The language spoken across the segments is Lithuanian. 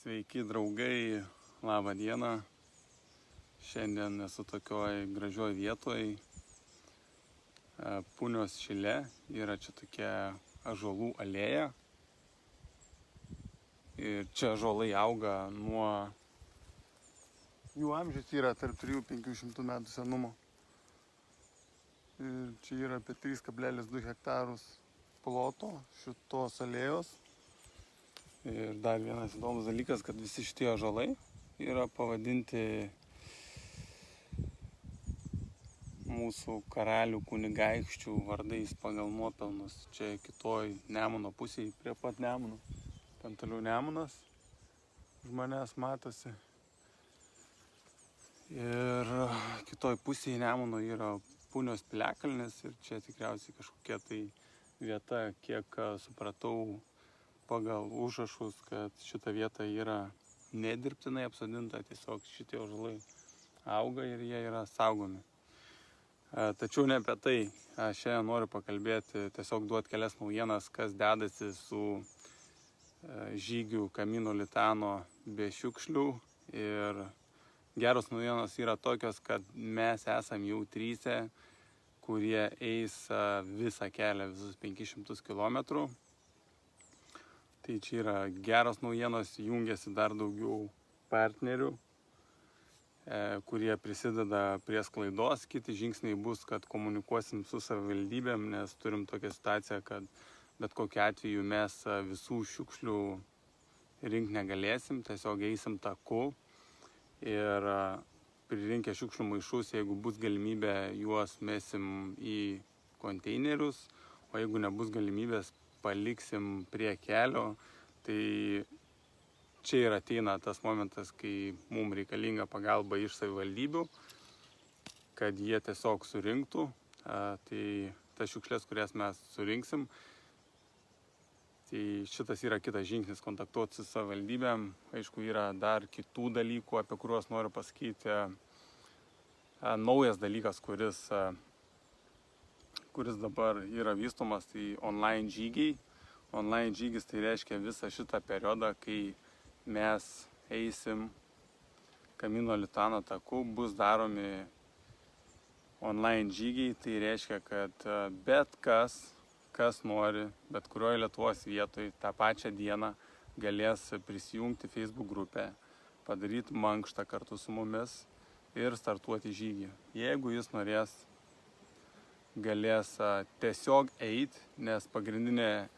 Sveiki draugai, labą dieną. Šiandien esu tokioj gražioj vietoj. Punios šile yra čia tokia ąžuolų alėja. Ir čia ąžuolai auga nuo... Jų amžius yra tarp 300–500 metų senumo. Ir čia yra apie 3,2 hektarus ploto šitos alėjos. Ir dar vienas įdomus dalykas, kad visi šitie ąžuolai yra pavadinti mūsų karalių kunigaikščių vardais pagal nuopelnus. Čia kitoj Nemuno pusėje, prie pat Nemuno. Ten toliau Nemunas už manęs matosi. Ir kitoj pusėje Nemuno yra Punios piliakalnis ir čia tikriausiai kažkokia tai vieta, kiek supratau pagal užrašus, kad šita vieta yra nedirbtinai apsodinta, tiesiog šitie ąžuolai auga ir jie yra saugomi. Tačiau ne apie tai. Aš šiandien noriu pakalbėti, tiesiog duoti kelias naujienas, kas dedasi su žygiu Camino Litano be šiukšlių. Ir geros naujienos yra tokios, kad mes esam jau 3, kurie eis visą kelią, visus 500 km. Tai čia yra geros naujienos, jungiasi dar daugiau partnerių, kurie prisideda prie sklaidos. Kiti žingsniai bus, kad komunikuosim su savivaldybėm, nes turim tokią situaciją, kad bet kokiu atveju mes visų šiukšlių rinkti negalėsim, tiesiog eisim taku ir pririnkę šiukšlių maišus, jeigu bus galimybė, juos mesim į konteinerius, o jeigu nebus galimybės, paliksim prie kelio. Tai čia ir ateina tas momentas, kai mums reikalinga pagalba iš savivaldybių, kad jie tiesiog surinktų. Tai tas šiukšlės, kurias mes surinksim, tai šitas yra kitas žingsnis, kontaktuoti su savivaldybėm. Aišku, yra dar kitų dalykų, apie kuriuos noriu pasakyti. Naujas dalykas, kuris dabar yra vystomas, tai online žygiai. Online žygis tai reiškia visą šitą periodą, kai mes eisim Camino Litano taku, bus daromi online žygiai. Tai reiškia, kad bet kas nori, bet kurioje Lietuvos vietoje tą pačią dieną galės prisijungti Facebook grupę, padaryti mankštą kartu su mumis ir startuoti žygį. Jeigu jis norės, galės tiesiog eiti, nes pagrindinė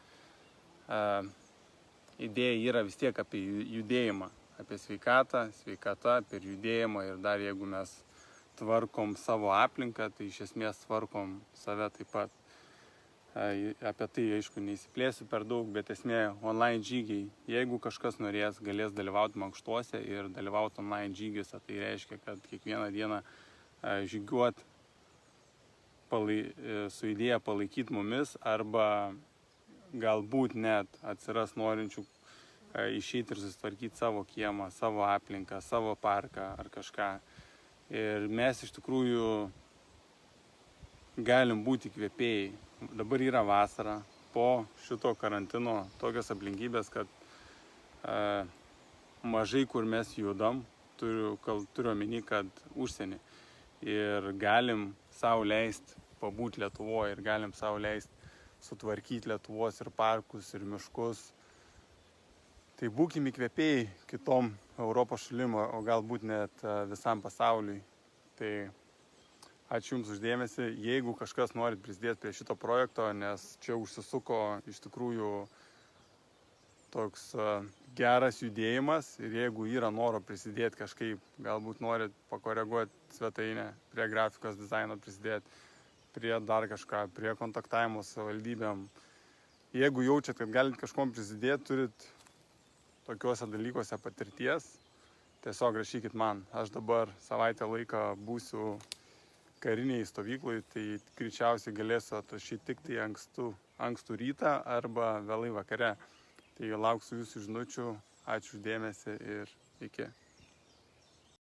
idėja yra vis tiek apie judėjimą, apie sveikatą per judėjimą. Ir dar jeigu mes tvarkom savo aplinką, tai iš esmės tvarkom save taip pat. Apie tai, aišku, neįsiplėsiu per daug, bet esmė online žygiai. Jeigu kažkas norės, galės dalyvauti mankštuose ir dalyvauti online žygiuose. Tai reiškia, kad kiekvieną dieną žygiuoti su idėja palaikyti mumis, arba galbūt net atsiras norinčių išeiti ir susitvarkyti savo kiemą, savo aplinką, savo parką ar kažką. Ir mes iš tikrųjų galim būti įkvėpėjai. Dabar yra vasara, po šito karantino tokios aplinkybės, kad mažai kur mes judam, turiu omeny, kad užsienį. Ir galim sau leisti pabūti Lietuvoje ir galim sau leisti sutvarkyti Lietuvos ir parkus, ir miškus. Tai būkim įkvėpėjai kitom Europos šalim, o galbūt net visam pasauliui. Tai ačiū Jums už dėmesį. Jeigu kažkas norit prisidėti prie šito projekto, nes čia užsisuko iš tikrųjų toks geras judėjimas, ir jeigu yra noro prisidėti kažkaip, galbūt norit pakoreguoti svetainę, prie grafikos dizaino prisidėti, prie dar kažką, prie kontaktavimo su savivaldybėm. Jeigu jaučiat, kad galit kažkom prisidėti, turit tokiuose dalykuose patirties, tiesiog rašykit man. Aš dabar savaitę laiką būsiu kariniai stovyklai, tai greičiausiai galėsiu atrašyti tik tai ankstų rytą arba vėlai vakare. Tai lauksiu Jūsų žinučių. Ačiū už dėmesį ir iki.